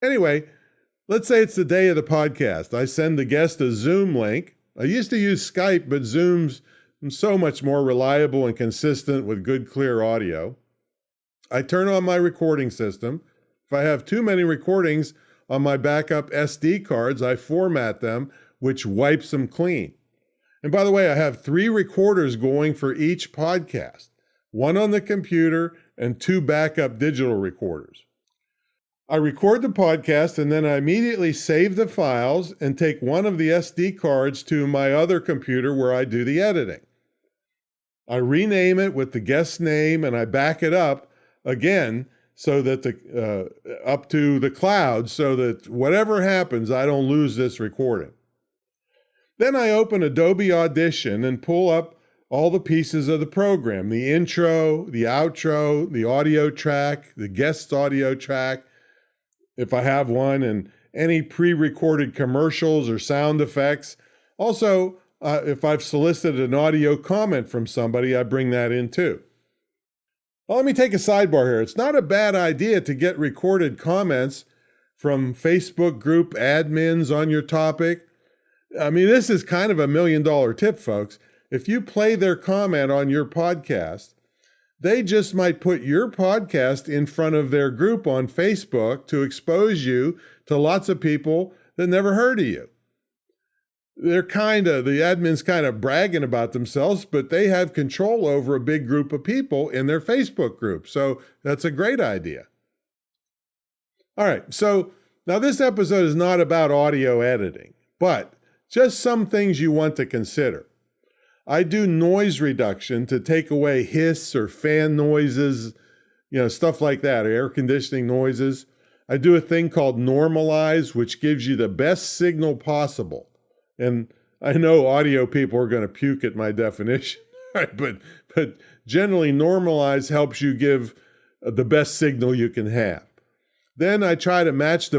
Anyway, let's say it's the day of the podcast. I send the guest a Zoom link. I used to use Skype, but Zoom's so much more reliable and consistent with good, clear audio. I turn on my recording system. If I have too many recordings on my backup SD cards, I format them, which wipes them clean. And by the way, I have 3 recorders going for each podcast, 1 on the computer and 2 backup digital recorders. I record the podcast and then I immediately save the files and take one of the SD cards to my other computer where I do the editing. I rename it with the guest's name and I back it up again so that up to the cloud so that whatever happens, I don't lose this recording. Then I open Adobe Audition and pull up all the pieces of the program, the intro, the outro, the audio track, the guest audio track, if I have one, and any pre-recorded commercials or sound effects. Also, if I've solicited an audio comment from somebody, I bring that in too. Well, let me take a sidebar here. It's not a bad idea to get recorded comments from Facebook group admins on your topic. I mean, this is kind of a $1 million tip, folks. If you play their comment on your podcast, they just might put your podcast in front of their group on Facebook to expose you to lots of people that never heard of you. The admin's kind of bragging about themselves, but they have control over a big group of people in their Facebook group. So that's a great idea. All right, so now this episode is not about audio editing, but just some things you want to consider. I do noise reduction to take away hiss or fan noises, stuff like that, or air conditioning noises. I do a thing called normalize, which gives you the best signal possible. And I know audio people are going to puke at my definition, right? But generally normalize helps you give the best signal you can have. Then I try to match the